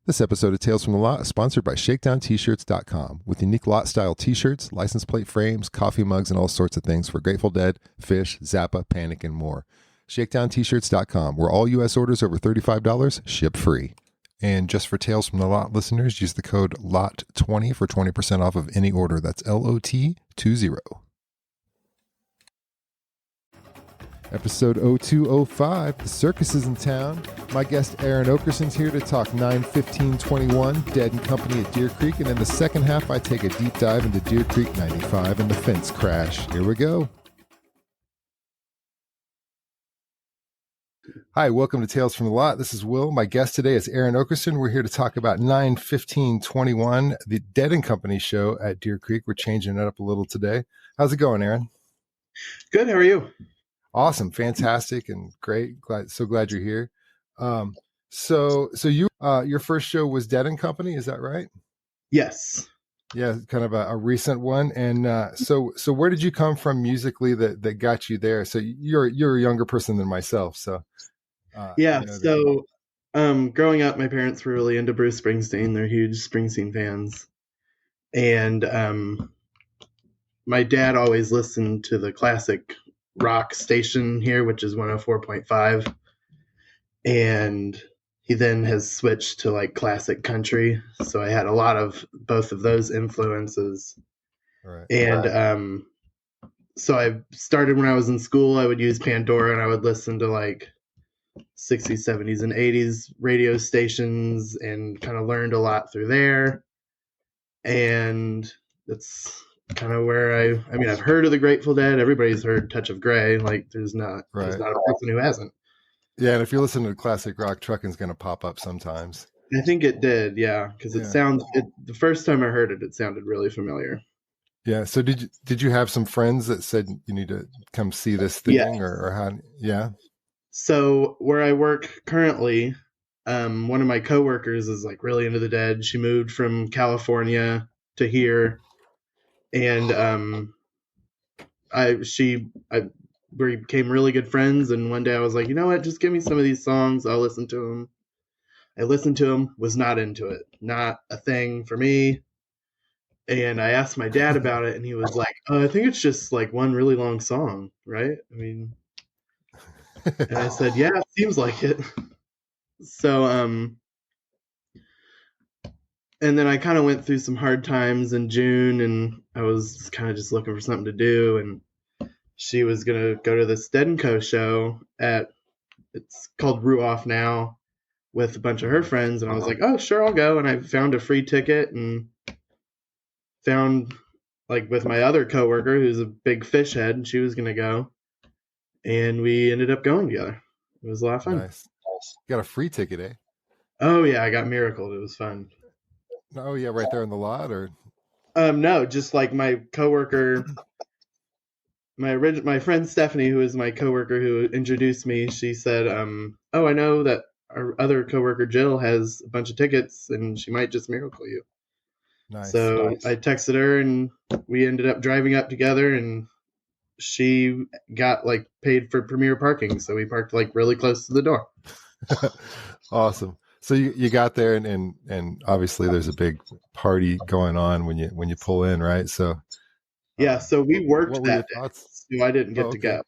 This episode of Tales from the Lot is sponsored by ShakedownT-shirts.com with unique lot-style T-shirts, license plate frames, coffee mugs, and all sorts of things for Grateful Dead, Fish, Zappa, Panic, and more. ShakedownT-shirts.com, where all U.S. orders over $35 ship free. And just for Tales from the Lot listeners, use the code LOT20 for 20% off of any order. That's LOT20. Episode 0205, The Circus is in town. My guest Aaron Okerson's here to talk 9/15/21, Dead and Company at Deer Creek, and in the second half I take a deep dive into Deer Creek 95 and the fence crash. Here we go. Hi, welcome to Tales from the Lot. This is Will. My guest today is Aaron Okerson. We're here to talk about 9/15/21, the Dead and Company show at Deer Creek. We're changing it up a little today. How's it going, Aaron? Good. How are you? Awesome, fantastic, and great. So glad you're here. So you your first show was Dead and Company, is that right? Yes. Yeah, kind of a recent one. And so where did you come from musically that got you there? So you're a younger person than myself, so yeah. So growing up, my parents were really into Bruce Springsteen. They're huge Springsteen fans, and my dad always listened to the classic rock station here, which is 104.5, and he then has switched to like classic country, so I had a lot of both of those influences. Right. And so I started when I was in school. I would use Pandora and I would listen to like 60s, 70s, and 80s radio stations and kind of learned a lot through there. And that's kind of where I mean, I've heard of the Grateful Dead. Everybody's heard Touch of Grey. Like there's not a person who hasn't. Yeah, and if you listen to classic rock, Truckin's going to pop up sometimes. I think it did, yeah, because it sounds. The first time I heard it, it sounded really familiar. Yeah. So did you have some friends that said you need to come see this thing, or how? Yeah. So where I work currently, one of my coworkers is like really into the Dead. She moved from California to here. And we became really good friends. And one day I was like, you know what? Just give me some of these songs. I'll listen to them. I listened to them, was not into it. Not a thing for me. And I asked my dad about it, and he was like, I think it's just like one really long song, right? I mean, and I said, yeah, it seems like it. So, and then I kind of went through some hard times in June, and I was kind of just looking for something to do. And she was going to go to this Dead & Co. show it's called Ruoff now, with a bunch of her friends. And I was like, oh, sure, I'll go. And I found a free ticket and found, like, with my other coworker, who's a big fish head, and she was going to go. And we ended up going together. It was a lot of fun. Nice. You got a free ticket, eh? Oh, yeah, I got miracled. It was fun. Oh yeah, right there in the lot, or no, just like my coworker, my friend Stephanie, who is my coworker who introduced me. She said, "Oh, I know that our other coworker Jill has a bunch of tickets, and she might just miracle you." Nice. So I texted her, and we ended up driving up together, and she got like paid for premier parking, so we parked like really close to the door. Awesome. So you got there, and obviously there's a big party going on when you pull in, right? So yeah, so we worked that day, so I didn't get to go.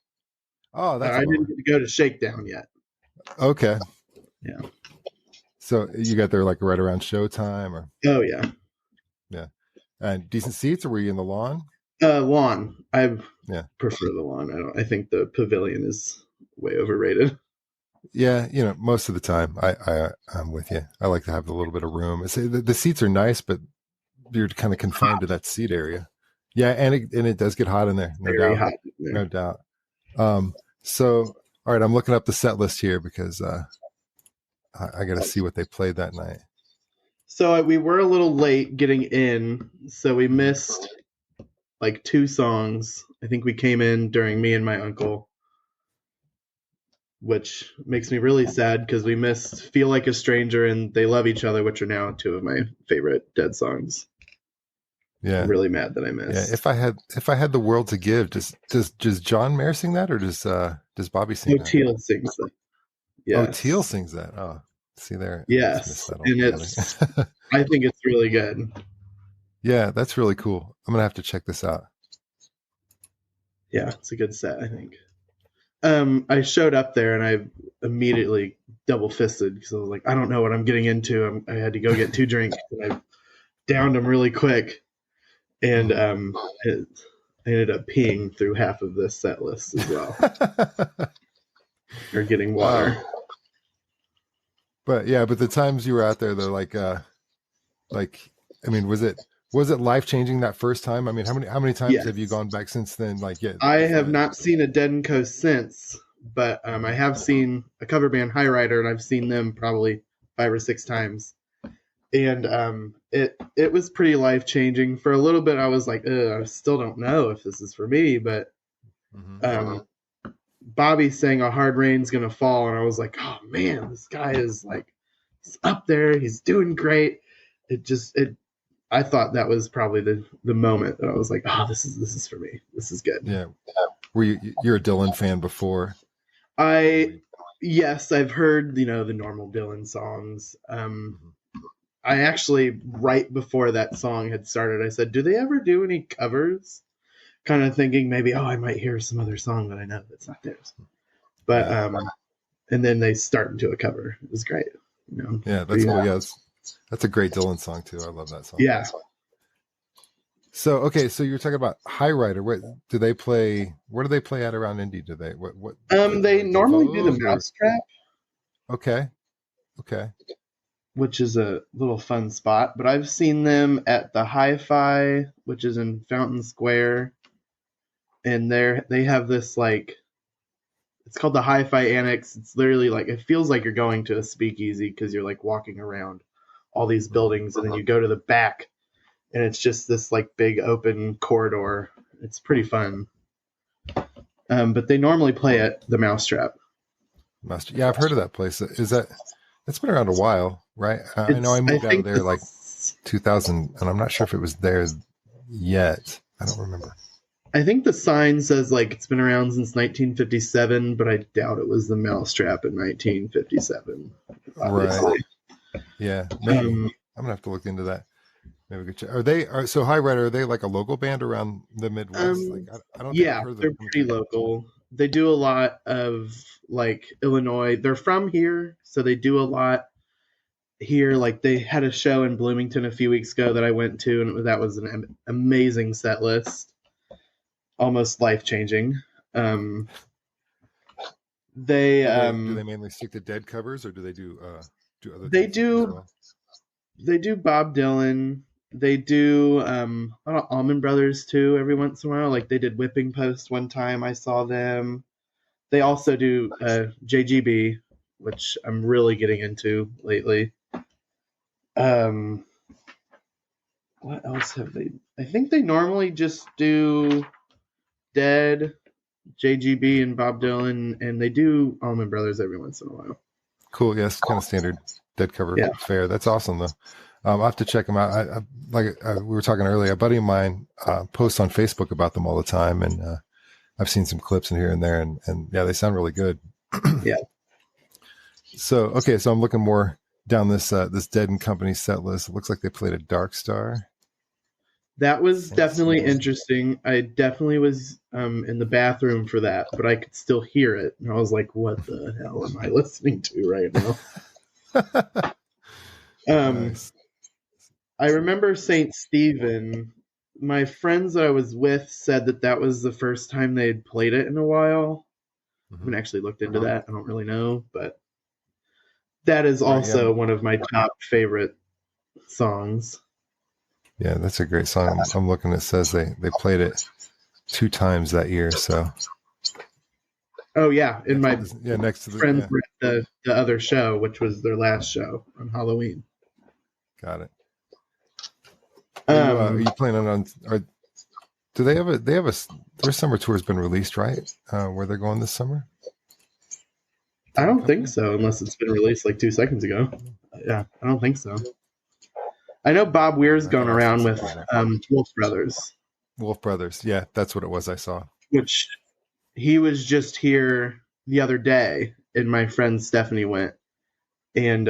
Oh, that's I didn't get to go to Shakedown yet. Okay. Yeah. So you got there like right around showtime, or? Oh yeah. Yeah. And decent seats, or were you in the lawn? Lawn. I prefer the lawn. I think the pavilion is way overrated. Yeah, most of the time I'm with you. I like to have a little bit of room. The seats are nice, but you're kind of confined to that seat area. Yeah, and it does get hot in there. No doubt. So, all right, I'm looking up the set list here because I got to see what they played that night. So we were a little late getting in, so we missed like 2 songs. I think we came in during Me and My Uncle, which makes me really sad because we missed Feel Like a Stranger and They Love Each Other, which are now 2 of my favorite Dead songs. Yeah, I'm really mad that I missed. Yeah, if I had the world to give, does John Mayer sing that, or does Bobby sing that? Teal sings that. Yeah. Oh, Teal sings that. Oh, See there. Yes, and I think it's really good. Yeah, that's really cool. I'm gonna have to check this out. Yeah, it's a good set, I think. I showed up there and I immediately double fisted because I was like, I don't know what I'm getting into. I had to go get 2 drinks and I downed them really quick, and I ended up peeing through half of this set list as well, or getting water. But the times you were out there, though, I mean, was it life changing that first time? I mean, how many times have you gone back since then? Like, yeah, I have not seen a Dead & Co since, but I have seen a cover band, Hyryder, and I've seen them probably 5 or 6 times. And it was pretty life changing. For a little bit, I was like, I still don't know if this is for me, but Bobby sang "A Hard Rain's Gonna Fall," and I was like, oh man, this guy is like, he's up there, he's doing great. I thought that was probably the moment that I was like, oh, this is for me. This is good. Yeah. Were you're a Dylan fan before? Yes, I've heard, the normal Dylan songs. I actually, right before that song had started, I said, do they ever do any covers? Kind of thinking maybe, I might hear some other song that I know that's not theirs. But, and then they start into a cover. It was great. Yeah, that's cool. Yeah, that's a great Dylan song too. I love that song. Yeah. So, okay. So you're talking about Hyryder. Where do they play at around Indy? Do they, what? They normally do the Mousetrap. Okay. Which is a little fun spot, but I've seen them at the Hi-Fi, which is in Fountain Square, and they have this it's called the Hi-Fi Annex. It's literally it feels like you're going to a speakeasy because you're walking around all these buildings, and then you go to the back, and it's just this big open corridor. It's pretty fun. But they normally play at the Mousetrap. Yeah, I've heard of that place. It's been around a while, right? I know I moved out of there 2000, and I'm not sure if it was there yet. I don't remember. I think the sign says it's been around since 1957, but I doubt it was the Mousetrap in 1957. Obviously. Right. Yeah. Maybe, I'm gonna have to look into that. Maybe we could check. So Hyryder? Are they like a local band around the Midwest? I don't. Yeah, they're pretty local. They do a lot of Illinois. They're from here, so they do a lot here. They had a show in Bloomington a few weeks ago that I went to, and that was an amazing set list, almost life changing. Do they mainly stick to Dead covers, or do they do other? They do. They do Bob Dylan. They do a lot of Allman Brothers too. Every once in a while, they did Whipping Post one time. I saw them. They also do JGB, which I'm really getting into lately. What else have they? I think they normally just do Dead, JGB, and Bob Dylan, and they do Allman Brothers every once in a while. Cool. Yes, kind of standard Dead cover fare. That's awesome though. I'll have to check them out. We were talking earlier, a buddy of mine posts on Facebook about them all the time, and I've seen some clips in here and there, and yeah, they sound really good. Yeah. So I'm looking more down this Dead & Company set list. It looks like they played a Dark Star. That was definitely interesting. I definitely was in the bathroom for that, but I could still hear it, and I was like, "What the hell am I listening to right now?" Nice. I remember St. Stephen. My friends that I was with said that was the first time they had played it in a while. I haven't actually looked into that. I don't really know, but that is also one of my top favorite songs. Yeah, that's a great song. I'm looking. It says they played it 2 times that year. So. Oh yeah, in my next to friends were at the other show, which was their last show on Halloween. Got it. Are you planning on? Do they have a? Their summer tour's been released, right? Where they're going this summer? I don't think so, unless it's been released 2 seconds ago. Yeah, I don't think so. I know Bob Weir's going around with Wolf Brothers. Wolf Brothers, yeah, that's what it was. I saw. Which he was just here the other day, and my friend Stephanie went, And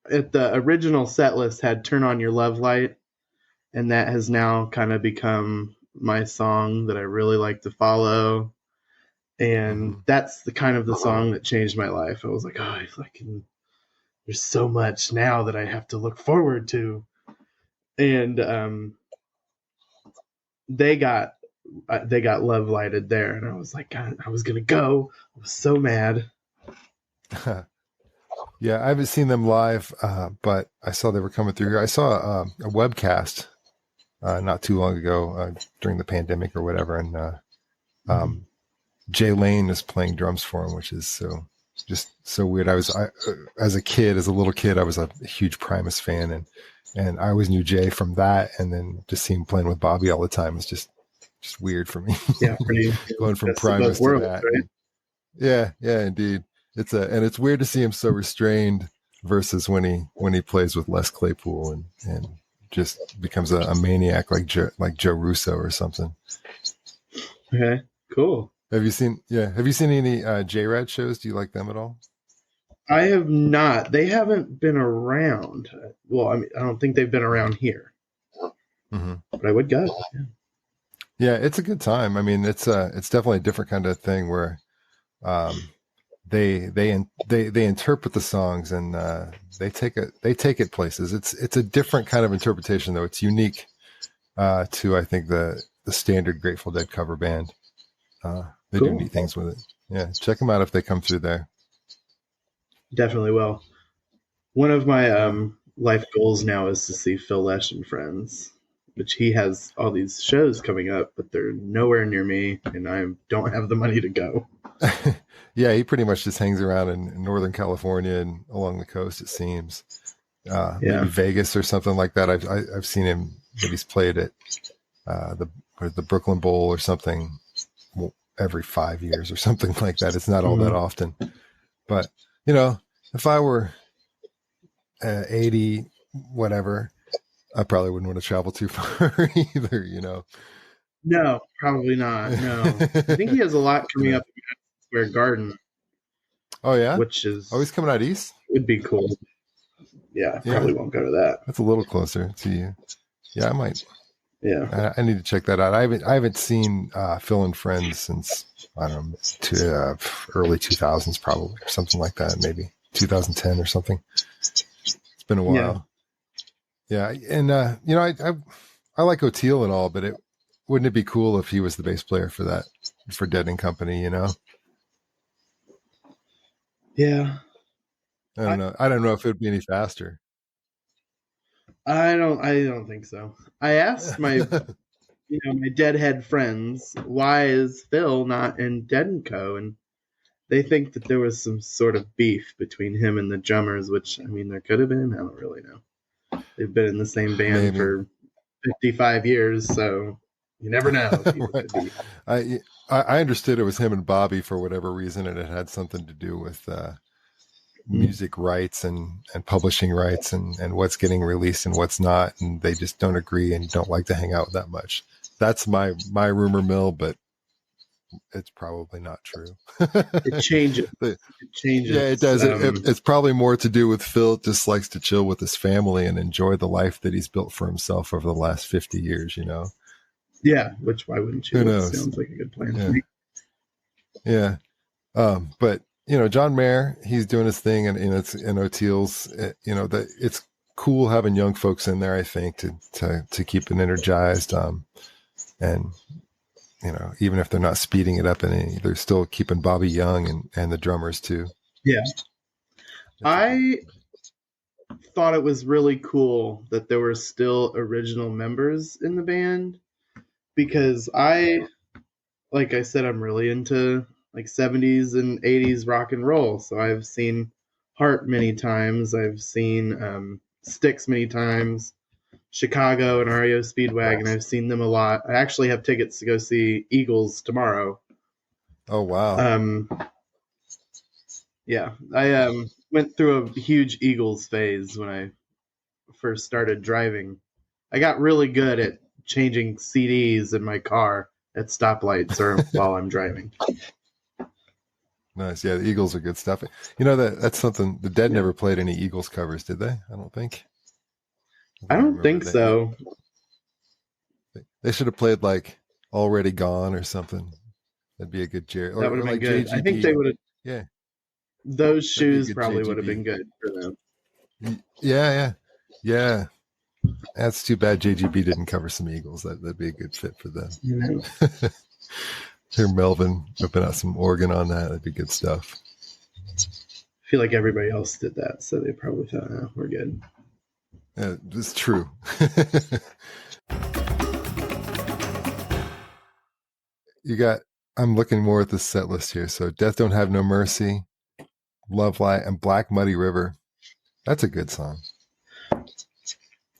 the original set list had "Turn On Your Love Light," and that has now kind of become my song that I really like to follow. And that's the kind of the song that changed my life. I was like, oh, there's so much now that I have to look forward to. And they got love lighted there, and I was like, God, I was gonna go. I was so mad. Yeah, I haven't seen them live, but I saw they were coming through here. I saw a webcast not too long ago during the pandemic or whatever, and Jay Lane is playing drums for him, which is so weird. As a little kid, I was a huge Primus fan, and I always knew Jay from that, and then just see him playing with Bobby all the time is just weird for me. Yeah, pretty going from Primus to worlds, that. right? Yeah, indeed. It's weird to see him so restrained versus when he plays with Les Claypool and just becomes a maniac like Joe Russo or something. Okay, cool. Have you seen any J-Rad shows? Do you like them at all? I have not. They haven't been around. Well, I mean, I don't think they've been around here. Mm-hmm. But I would go. Yeah, it's a good time. I mean, it's definitely a different kind of thing where they interpret the songs and they take it places. It's a different kind of interpretation though. It's unique to I think the standard Grateful Dead cover band. They Cool. do neat things with it. Yeah, check them out if they come through there. Definitely will. One of my life goals now is to see Phil Lesh and Friends, which he has all these shows coming up, but they're nowhere near me, and I don't have the money to go. Yeah, he pretty much just hangs around in Northern California and along the coast, it seems. Maybe Vegas or something like that. I've seen him. Maybe he's played at the Brooklyn Bowl or something every 5 years or something like that. It's not all that often. But, if I were 80, whatever, I probably wouldn't want to travel too far either, No, probably not. No. I think he has a lot coming up in Madison Square Garden. Oh, yeah? Which is... Oh, he's coming out east? Would be cool. Yeah, probably won't go to that. That's a little closer to you. Yeah, I might. Yeah. I need to check that out. I haven't seen Phil and Friends since, I don't know, early 2000s probably, or something like that, maybe 2010 or something. It's been a while. Yeah, and I like O'Teal and all, but wouldn't it be cool if he was the bass player for Dead and Company, Yeah. I don't know. I don't know if it would be any faster. I don't think so. I asked my my Deadhead friends, why is Phil not in Dead and Co? And they think that there was some sort of beef between him and the drummers, which, I mean, there could have been. I don't really know. They've been in the same band for 55 years, so you never know. Right. I understood it was him and Bobby for whatever reason, and it had something to do with music rights and publishing rights and what's getting released and what's not, and they just don't agree and don't like to hang out that much. That's my rumor mill, but it's probably not true. It changes. It changes. Yeah, it does. It's probably more to do with Phil just likes to chill with his family and enjoy the life that he's built for himself over the last 50 years, Yeah, which why wouldn't you? Who knows? Sounds like a good plan to me. Yeah. But John Mayer, he's doing his thing, and it's in O'Teal's. It's cool having young folks in there. I think to keep it energized, and even if they're not speeding it up any, they're still keeping Bobby young and the drummers too. Yeah, I thought it was really cool that there were still original members in the band, because like I said, I'm really into like 70s and 80s rock and roll. So I've seen Heart many times. I've seen Styx many times, Chicago and REO Speedwagon. I've seen them a lot. I actually have tickets to go see Eagles tomorrow. Oh, wow. Yeah, I went through a huge Eagles phase when I first started driving. I got really good at changing CDs in my car at stoplights or while I'm driving. Nice. Yeah, the Eagles are good stuff. You know that's something the Dead never played any Eagles covers, did they? I don't think. I don't remember think so. They should have played like Already Gone or something. That'd be a good Jerry. That would Or have been like good. I think JGB. they would have. Yeah, Those that'd be a shoes good probably would have JGB. been good for them. Yeah. That's too bad JGB didn't cover some Eagles. That'd be a good fit for them. Hear Melvin whipping out some organ on that. That'd be good stuff. I feel like everybody else did that, so they probably thought, oh, we're good. Yeah, it's true. I'm looking more at the set list here. So Death Don't Have No Mercy, Love Light, and Black Muddy River. That's a good song.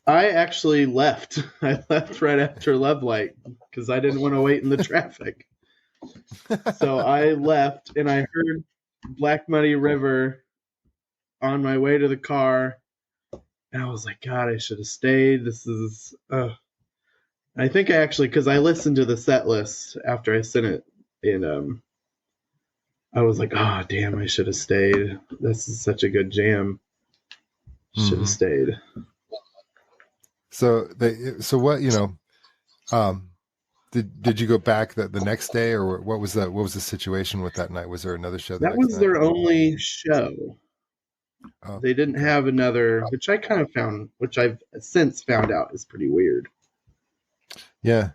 I actually left. I left right after Love Light because I didn't want to wait in the traffic. So I left and I heard Black Muddy River on my way to the car. And I was like, God, I should have stayed. This is, I think I actually, because I listened to the set list after I sent it, and I was like, oh, damn, I should have stayed. This is such a good jam. Should have stayed. So what, did you go back the next day, or what was that? What was the situation with that night? Was there another show? That was their only show. Oh, they didn't have another, which I kind of found, which I've since found out is pretty weird. Yeah.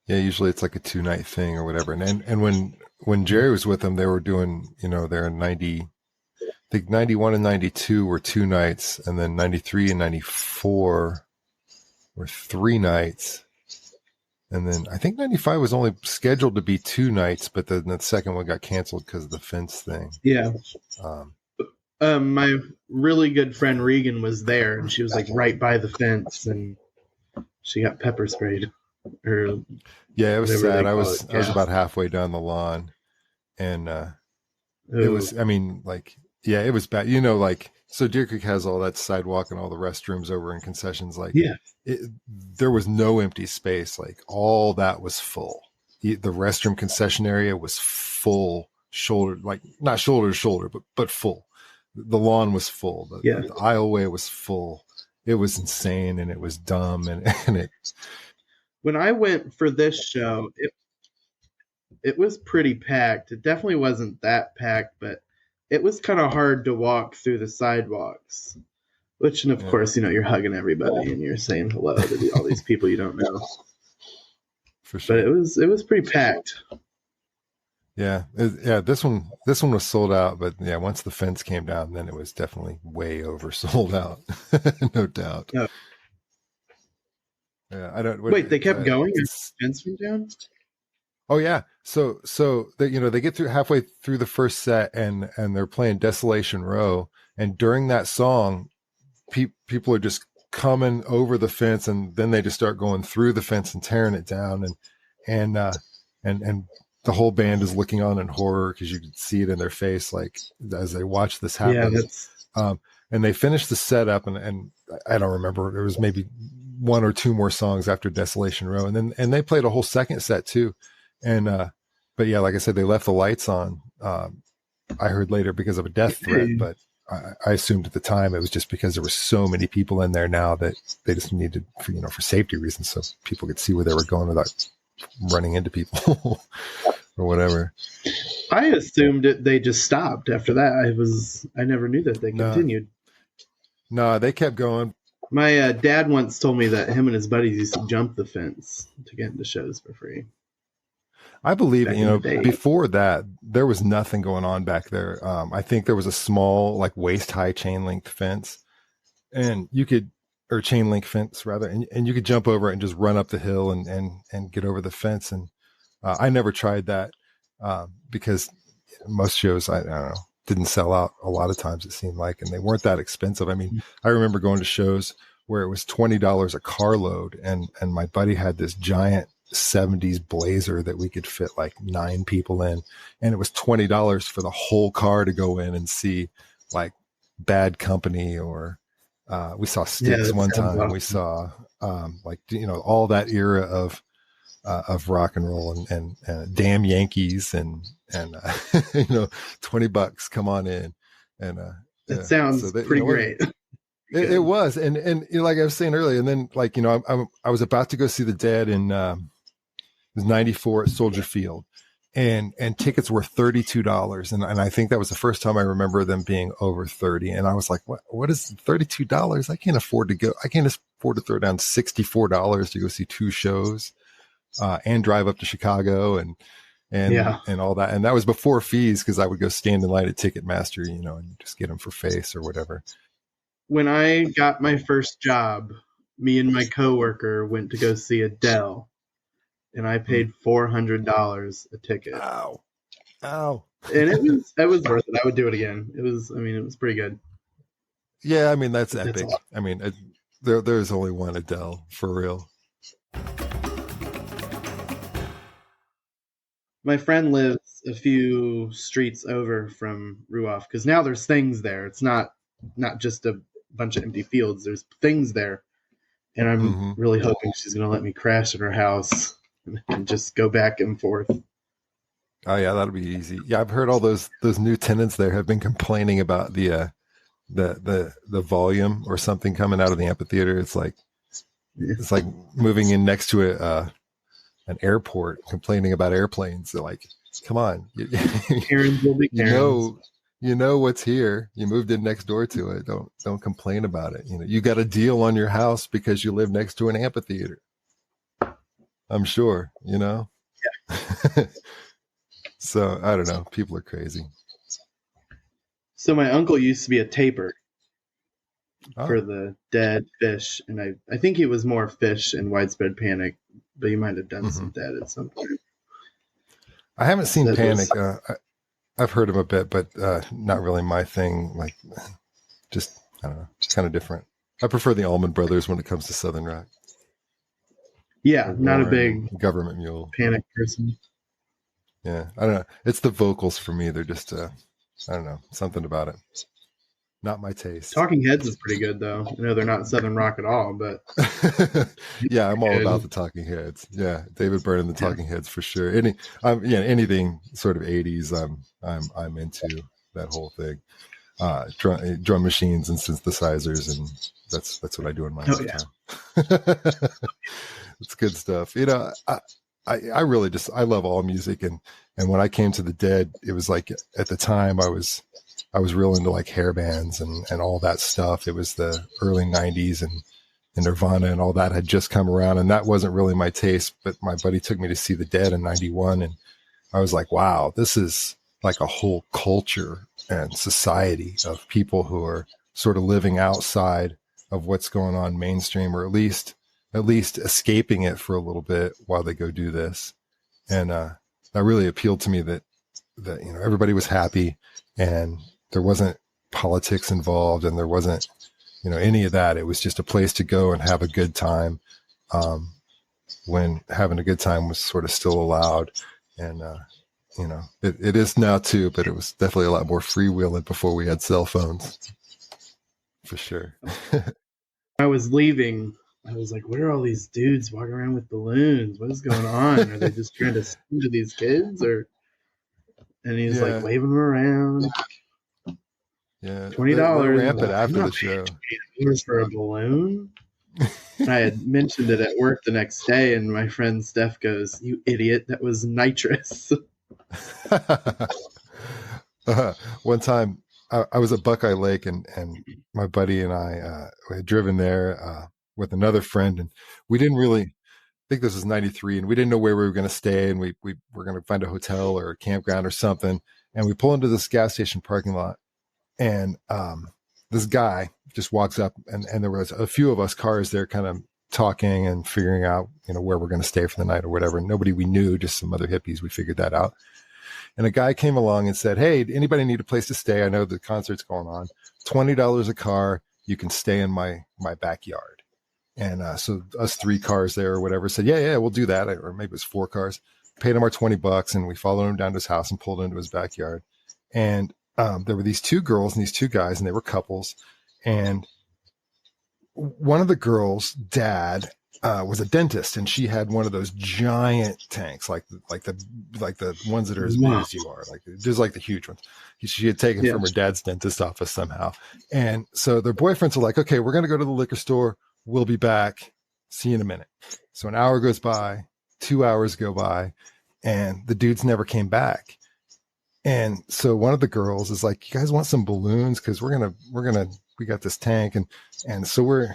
Usually it's like a 2-night thing or whatever. And when Jerry was with them, they were doing, they're in 90. I think 91 and 92 were 2 nights, and then 93 and 94 were 3 nights. And then I think 95 was only scheduled to be 2 nights, but then the second one got canceled because of the fence thing. Yeah. My really good friend Regan was there, and she was like right by the fence, and she got pepper sprayed. Yeah, it was sad. I was about halfway down the lawn, and it was. I mean, like, yeah, it was bad. So Deer Creek has all that sidewalk and all the restrooms over in concessions. Like, there was no empty space. Like, all that was full. The restroom concession area was full, not shoulder to shoulder, but full. The lawn was full. The aisleway was full. It was insane, and it was dumb, and it. When I went for this show, it was pretty packed. It definitely wasn't that packed, but it was kind of hard to walk through the sidewalks. Which, and of course, you're hugging everybody and you're saying hello to all these people you don't know. For sure. But it was pretty packed. Yeah, This one was sold out, but yeah, once the fence came down, then it was definitely way over sold out, no doubt. Yeah. Yeah, I don't. Wait, they kept going and the fence went down? Oh yeah, so they get through halfway through the first set, and they're playing Desolation Row, and during that song, people are just coming over the fence, and then they just start going through the fence and tearing it down, and the whole band is looking on in horror because you can see it in their face, like as they watch this happen. Yeah, and they finished the setup, and I don't remember. There was maybe 1 or 2 more songs after Desolation Row, and they played a whole second set too. And but yeah, like I said, they left the lights on. I heard later because of a death threat, but I assumed at the time it was just because there were so many people in there now that they just needed, for safety reasons, so people could see where they were going without running into people or whatever. I assumed they just stopped after that. I never knew that they continued. No, they kept going. My dad once told me that him and his buddies used to jump the fence to get into shows for free. I believe it. Before that, there was nothing going on back there. I think there was a small, like, waist-high chain link fence, and or chain link fence rather, and you could jump over it and just run up the hill and get over the fence. And I never tried that because most shows, I don't know, didn't sell out a lot of times, it seemed like, and they weren't that expensive. I mean, I remember going to shows where it was $20 a carload, and my buddy had this giant 70s Blazer that we could fit like 9 people in, and it was $20 for the whole car to go in and see, like, Bad Company, or we saw Styx one time. Awesome. We saw all that era of of rock and roll and damn Yankees and $20, come on in. And That sounds pretty great. It was. And like I was saying earlier, and then like, I was about to go see the Dead in, it was 94 at Soldier Field, and tickets were $32. And I think that was the first time I remember them being over 30. And I was like, what is $32? I can't afford to go. I can't afford to throw down $64 to go see 2 shows, and drive up to Chicago and all that. And that was before fees, because I would go stand in line at Ticketmaster, and just get them for face or whatever. When I got my first job, me and my coworker went to go see Adele, and I paid $400 a ticket. Ow. And it was worth it. I would do it again. It was pretty good. Yeah, I mean, that's epic. I mean, there's only one Adele, for real. My friend lives a few streets over from Ruoff, because now there's things there. It's not just a bunch of empty fields. There's things there. And I'm really hoping she's going to let me crash at her house and just go back and forth. Oh yeah, that'll be easy. Yeah, I've heard all those new tenants there have been complaining about the volume or something coming out of the amphitheater. It's like moving in next to an airport, complaining about airplanes. They're like, come on, Karens will be Karens. You know what's here. You moved in next door to it. Don't complain about it. You got a deal on your house because you live next to an amphitheater. I'm sure, Yeah. So I don't know. People are crazy. So my uncle used to be a taper for the Dead, Fish, and I think he was more Fish and Widespread Panic, but he might have done some Dead at some point. I haven't seen Panic. I've heard him a bit, but not really my thing. Like, just, I don't know, just kind of different. I prefer the Allman Brothers when it comes to Southern rock. Yeah, not a big Government Mule Panic person. Yeah, I don't know. It's the vocals for me. They're just, I don't know, something about it. Not my taste. Talking Heads is pretty good, though. I know they're not Southern rock at all, but yeah, I'm all about the Talking Heads. Yeah, David Byrne and the Talking Heads for sure. Anything sort of 80s, I'm into that whole thing. Drum machines and synthesizers, and that's what I do in my time. It's good stuff. I really I love all music, and when I came to the Dead, it was like at the time I was real into like hair bands and all that stuff. It was the early 90s, and Nirvana and all that had just come around, and that wasn't really my taste. But my buddy took me to see the Dead in 91, and I was like, wow, this is like a whole culture and society of people who are sort of living outside of what's going on mainstream, or at least escaping it for a little bit while they go do this. And that really appealed to me that everybody was happy, and there wasn't politics involved, and there wasn't any of that. It was just a place to go and have a good time, when having a good time was sort of still allowed. And it is now too, but it was definitely a lot more freewheeling before we had cell phones, for sure. I was leaving, I was like, what are all these dudes walking around with balloons? What is going on? Are they just trying to sing to these kids? And he's like waving them around. Yeah, $20. Rampant after the show. $20 for a balloon. I had mentioned it at work the next day, and my friend Steph goes, "You idiot! That was nitrous." One time, I was at Buckeye Lake, and my buddy and I had driven there with another friend, and we didn't really. I think this was 93, and we didn't know where we were going to stay, and we were going to find a hotel or a campground or something, and we pull into this gas station parking lot. And this guy just walks up, and there was a few of us cars there kind of talking and figuring out, where we're going to stay for the night or whatever. Nobody we knew, just some other hippies. We figured that out. And a guy came along and said, "Hey, anybody need a place to stay? I know the concert's going on. $20 a car. You can stay in my backyard." And so us 3 cars there or whatever said, yeah, we'll do that. Or maybe it was 4 cars. Paid him our $20, and we followed him down to his house and pulled into his backyard. And there were these 2 girls and these 2 guys, and they were couples. And one of the girls' dad was a dentist, and she had one of those giant tanks, like the ones that are as big as you are, like just like the huge ones. She had taken from her dad's dentist office somehow. And so their boyfriends are like, okay, we're going to go to the liquor store. We'll be back. See you in a minute. So an hour goes by, 2 hours go by, and the dudes never came back. And so one of the girls is like, you guys want some balloons? Cause we got this tank. And so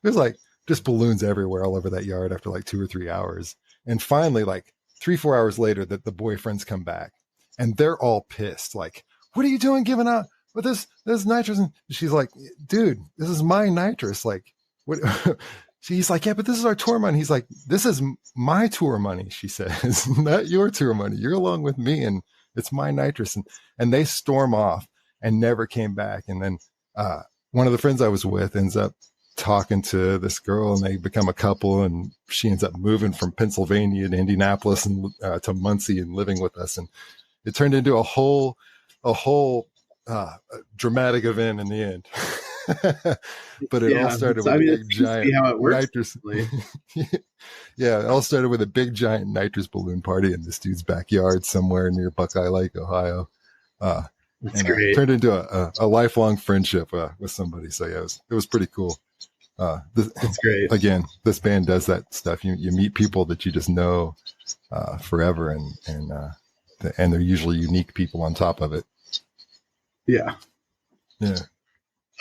there's like just balloons everywhere all over that yard after like 2 or 3 hours. And finally, like 3-4 hours later, that the boyfriends come back and they're all pissed. Like, what are you doing giving out with this nitrous? And she's like, dude, this is my nitrous. Like, what? He's like, yeah, but this is our tour money. He's like, this is my tour money, she says, not your tour money. You're along with me, and it's my nitrous. And they storm off and never came back. And then one of the friends I was with ends up talking to this girl, and they become a couple, and she ends up moving from Pennsylvania to Indianapolis and to Muncie and living with us. And it turned into a whole dramatic event in the end. But it all started with a big giant nitrous. Yeah, it all started with a big giant nitrous balloon party in this dude's backyard somewhere near Buckeye Lake, Ohio. It turned into a lifelong friendship with somebody. So yeah, it was pretty cool. That's great. Again, this band does that stuff. You meet people that you just know forever, and they're usually unique people on top of it. Yeah. Yeah.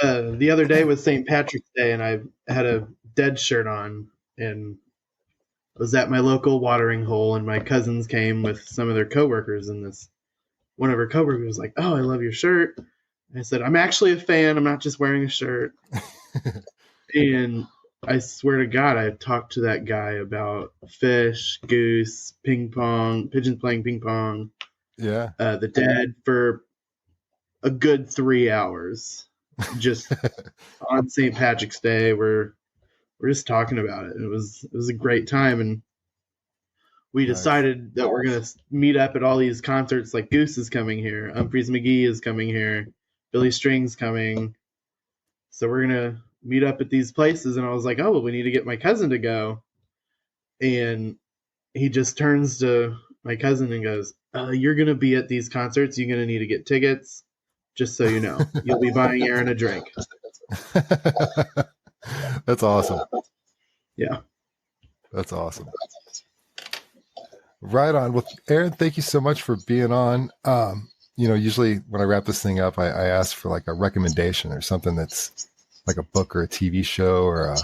The other day was St. Patrick's Day, and I had a Dead shirt on, and I was at my local watering hole, and my cousins came with some of their coworkers, and one of her coworkers was like, "Oh, I love your shirt." And I said, "I'm actually a fan. I'm not just wearing a shirt." And I swear to God, I talked to that guy about fish, goose, ping pong, pigeons playing ping pong. Yeah. The Dead for a good 3 hours. Just on St. Patrick's Day, we're just talking about it. It was a great time, and we decided that we're gonna meet up at all these concerts. Like Goose is coming here, Humphreys McGee is coming here, Billy String's coming, so we're gonna meet up at these places. And I was like, oh, well, we need to get my cousin to go. And he just turns to my cousin and goes, "You're gonna be at these concerts. You're gonna need to get tickets. Just so you know, you'll be buying Aaron a drink." That's awesome. Yeah. That's awesome. Right on. Well, Aaron, thank you so much for being on. Usually when I wrap this thing up, I ask for like a recommendation or something that's like a book or a TV show or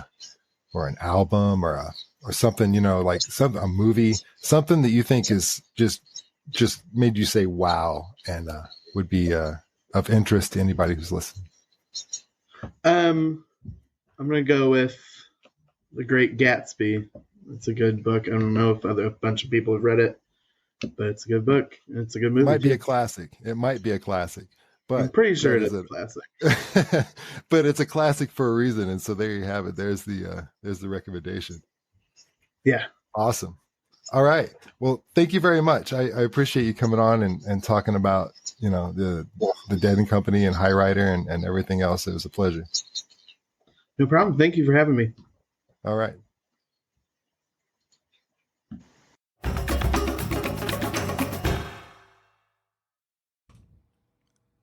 an album or something, like a movie, something that you think is just made you say, wow, and would be, of interest to anybody who's listening. I'm going to go with The Great Gatsby. It's a good book. I don't know if a bunch of people have read it, but it's a good book. It's a good movie. It might be a classic. But I'm pretty sure it is a classic. But it's a classic for a reason, and so there you have it. There's the recommendation. Yeah. Awesome. All right. Well, thank you very much. I appreciate you coming on and talking about, the Dead and Company and Hyryder and everything else. It was a pleasure. No problem. Thank you for having me. All right.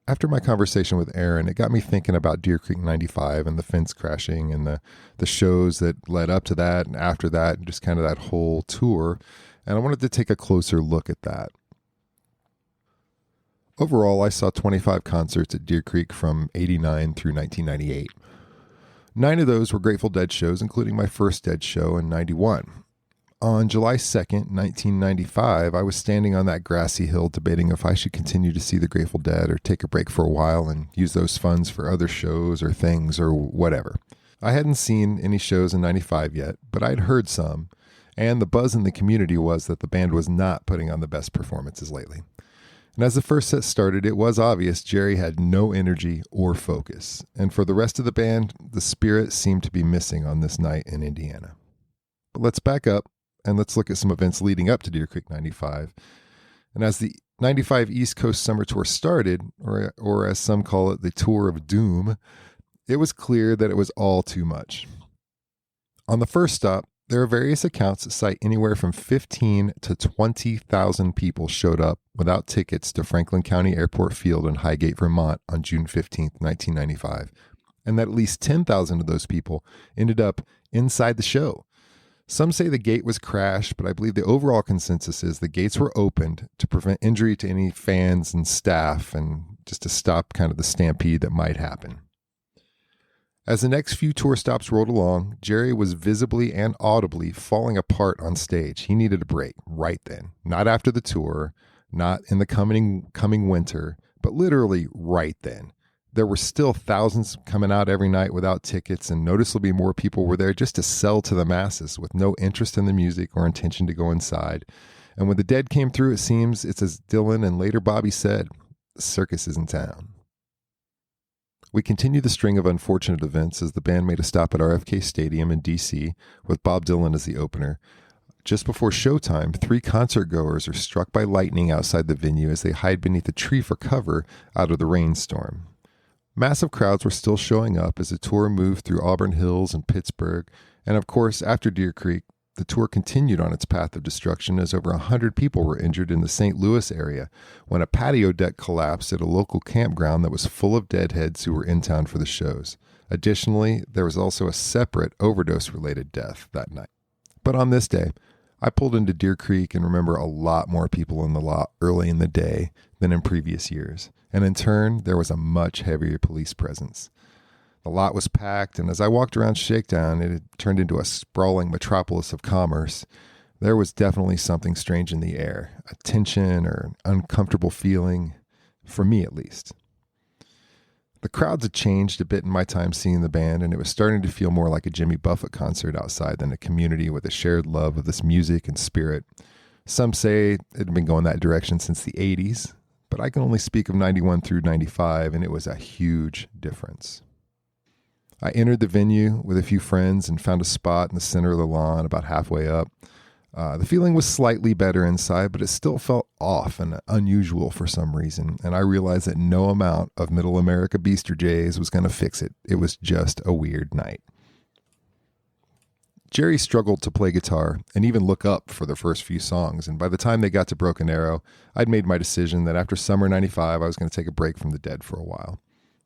After my conversation with Aaron, it got me thinking about Deer Creek 95 and the fence crashing and the shows that led up to that and after that, and just kind of that whole tour. And I wanted to take a closer look at that. Overall, I saw 25 concerts at Deer Creek from 89 through 1998. 9 of those were Grateful Dead shows, including my first Dead show in 91. On July 2nd, 1995, I was standing on that grassy hill debating if I should continue to see the Grateful Dead or take a break for a while and use those funds for other shows or things or whatever. I hadn't seen any shows in 95 yet, but I'd heard some, and the buzz in the community was that the band was not putting on the best performances lately. And as the first set started, it was obvious Jerry had no energy or focus, and for the rest of the band, the spirit seemed to be missing on this night in Indiana. But let's back up. And let's look at some events leading up to Deer Creek 95. And as the 95 East Coast Summer Tour started, or as some call it, the Tour of Doom, it was clear that it was all too much. On the first stop, there are various accounts that cite anywhere from 15 to 20,000 people showed up without tickets to Franklin County Airport Field in Highgate, Vermont on June 15, 1995, and that at least 10,000 of those people ended up inside the show. Some say the gate was crashed, but I believe the overall consensus is the gates were opened to prevent injury to any fans and staff and just to stop kind of the stampede that might happen. As the next few tour stops rolled along, Jerry was visibly and audibly falling apart on stage. He needed a break right then. Not after the tour, not in the coming winter, but literally right then. There were still thousands coming out every night without tickets, and noticeably more people were there just to sell to the masses with no interest in the music or intention to go inside. And when the Dead came through, it seems it's as Dylan and later Bobby said, the circus is in town. We continued the string of unfortunate events as the band made a stop at RFK Stadium in D.C. with Bob Dylan as the opener. Just before showtime, 3 concertgoers are struck by lightning outside the venue as they hide beneath a tree for cover out of the rainstorm. Massive crowds were still showing up as the tour moved through Auburn Hills and Pittsburgh, and of course, after Deer Creek, the tour continued on its path of destruction as over 100 people were injured in the St. Louis area when a patio deck collapsed at a local campground that was full of deadheads who were in town for the shows. Additionally, there was also a separate overdose-related death that night. But on this day, I pulled into Deer Creek and remember a lot more people in the lot early in the day than in previous years. And in turn, there was a much heavier police presence. The lot was packed, and as I walked around Shakedown, it had turned into a sprawling metropolis of commerce. There was definitely something strange in the air, a tension or an uncomfortable feeling, for me at least. The crowds had changed a bit in my time seeing the band, and it was starting to feel more like a Jimmy Buffett concert outside than a community with a shared love of this music and spirit. Some say it had been going that direction since the 80s, but I can only speak of 91 through 95, and it was a huge difference. I entered the venue with a few friends and found a spot in the center of the lawn about halfway up. The feeling was slightly better inside, but it still felt off and unusual for some reason, and I realized that no amount of Middle America Beaster Jays was going to fix it. It was just a weird night. Jerry struggled to play guitar and even look up for the first few songs, and by the time they got to Broken Arrow, I'd made my decision that after summer 95, I was going to take a break from the Dead for a while.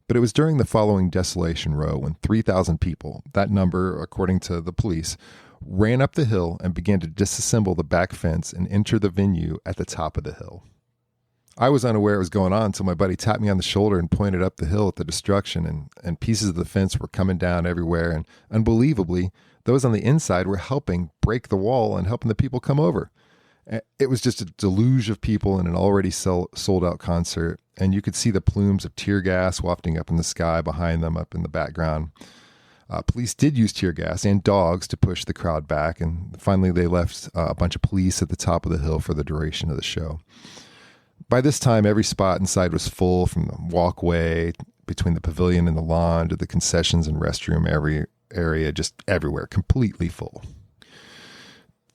But it was during the following Desolation Row when 3,000 people, that number according to the police, ran up the hill and began to disassemble the back fence and enter the venue at the top of the hill. I was unaware what was going on until my buddy tapped me on the shoulder and pointed up the hill at the destruction, and pieces of the fence were coming down everywhere, and unbelievably, those on the inside were helping break the wall and helping the people come over. It was just a deluge of people in an already sold-out concert, and you could see the plumes of tear gas wafting up in the sky behind them up in the background. Police did use tear gas and dogs to push the crowd back, and finally they left a bunch of police at the top of the hill for the duration of the show. By this time, every spot inside was full, from the walkway between the pavilion and the lawn to the concessions and restroom area, just everywhere, completely full.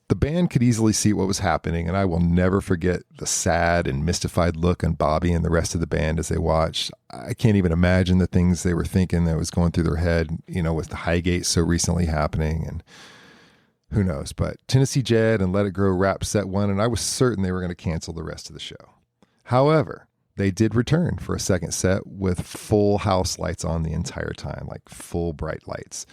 The band could easily see what was happening, and I will never forget the sad and mystified look on Bobby and the rest of the band as they watched. I can't even imagine the things they were thinking that was going through their head, with the Highgate so recently happening, and who knows. But Tennessee Jed and Let It Grow wrapped set 1, and I was certain they were going to cancel the rest of the show. However, they did return for a second set with full house lights on the entire time, like full bright lights.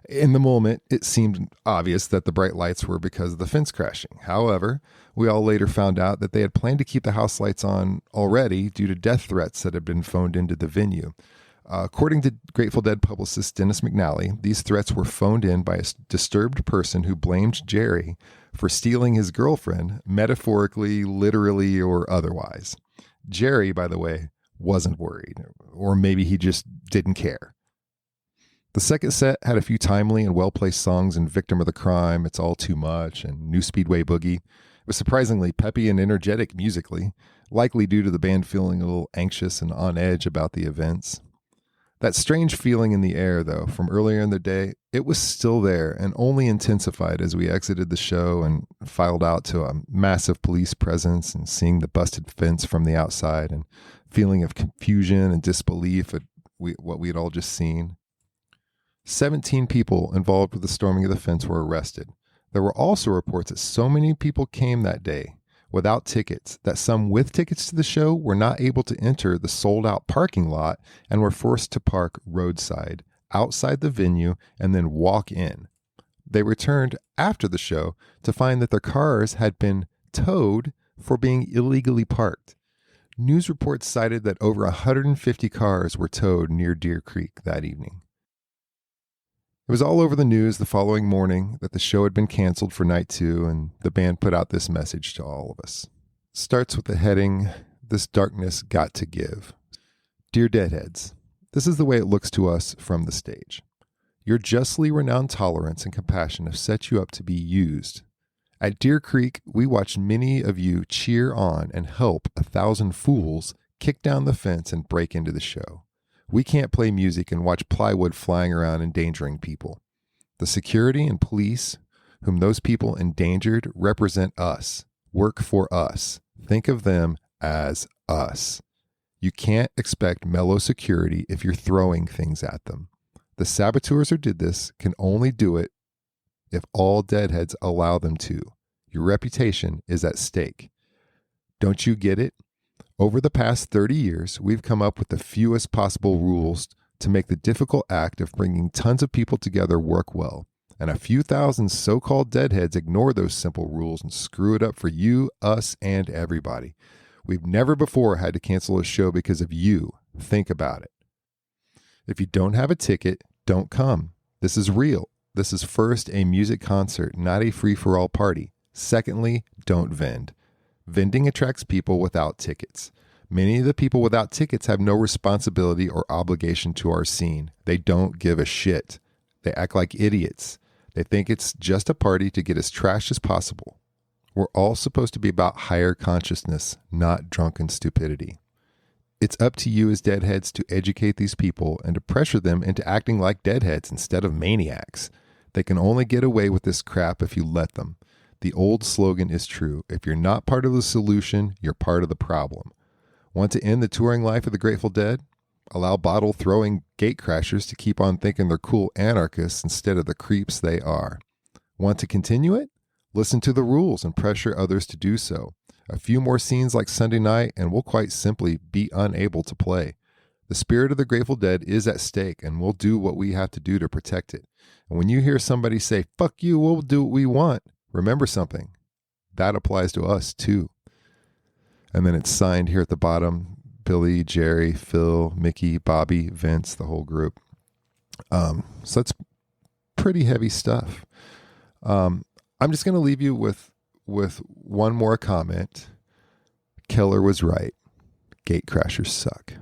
In the moment, it seemed obvious that the bright lights were because of the fence crashing. However, we all later found out that they had planned to keep the house lights on already due to death threats that had been phoned into the venue. According to Grateful Dead publicist Dennis McNally, these threats were phoned in by a disturbed person who blamed Jerry for stealing his girlfriend, metaphorically, literally, or otherwise. Jerry, by the way, wasn't worried, or maybe he just didn't care. The second set had a few timely and well-placed songs in Victim of the Crime, It's All Too Much, and New Speedway Boogie. It was surprisingly peppy and energetic musically, likely due to the band feeling a little anxious and on edge about the events. That strange feeling in the air, though, from earlier in the day, it was still there and only intensified as we exited the show and filed out to a massive police presence and seeing the busted fence from the outside and feeling of confusion and disbelief at what we had all just seen. 17 people involved with the storming of the fence were arrested. There were also reports that so many people came that day without tickets that some with tickets to the show were not able to enter the sold-out parking lot and were forced to park roadside, outside the venue, and then walk in. They returned after the show to find that their cars had been towed for being illegally parked. News reports cited that over 150 cars were towed near Deer Creek that evening. It was all over the news the following morning that the show had been canceled for night 2, and the band put out this message to all of us. It starts with the heading, "This darkness got to give." Dear Deadheads, this is the way it looks to us from the stage. Your justly renowned tolerance and compassion have set you up to be used. At Deer Creek, we watched many of you cheer on and help 1,000 fools kick down the fence and break into the show. We can't play music and watch plywood flying around endangering people. The security and police whom those people endangered represent us, work for us. Think of them as us. You can't expect mellow security if you're throwing things at them. The saboteurs who did this can only do it if all deadheads allow them to. Your reputation is at stake. Don't you get it? Over the past 30 years, we've come up with the fewest possible rules to make the difficult act of bringing tons of people together work well. And a few thousand so-called deadheads ignore those simple rules and screw it up for you, us, and everybody. We've never before had to cancel a show because of you. Think about it. If you don't have a ticket, don't come. This is real. This is first a music concert, not a free-for-all party. Secondly, don't vend. Vending attracts people without tickets. Many of the people without tickets have no responsibility or obligation to our scene. They don't give a shit. They act like idiots. They think it's just a party to get as trashed as possible. We're all supposed to be about higher consciousness, not drunken stupidity. It's up to you as deadheads to educate these people and to pressure them into acting like deadheads instead of maniacs. They can only get away with this crap if you let them. The old slogan is true. If you're not part of the solution, you're part of the problem. Want to end the touring life of the Grateful Dead? Allow bottle-throwing gatecrashers to keep on thinking they're cool anarchists instead of the creeps they are. Want to continue it? Listen to the rules and pressure others to do so. A few more scenes like Sunday night and we'll quite simply be unable to play. The spirit of the Grateful Dead is at stake and we'll do what we have to do to protect it. And when you hear somebody say, "Fuck you, we'll do what we want," remember something. That applies to us too. And then it's signed here at the bottom. Billy, Jerry, Phil, Mickey, Bobby, Vince, the whole group. So that's pretty heavy stuff. I'm just going to leave you with one more comment. Keller was right. Gatecrashers suck.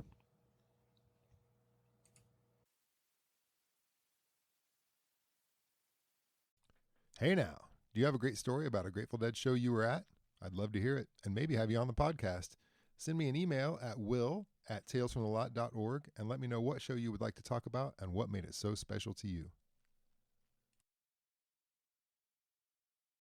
Hey now, do you have a great story about a Grateful Dead show you were at? I'd love to hear it and maybe have you on the podcast. Send me an email at will@talesfromthelot.org and let me know what show you would like to talk about and what made it so special to you.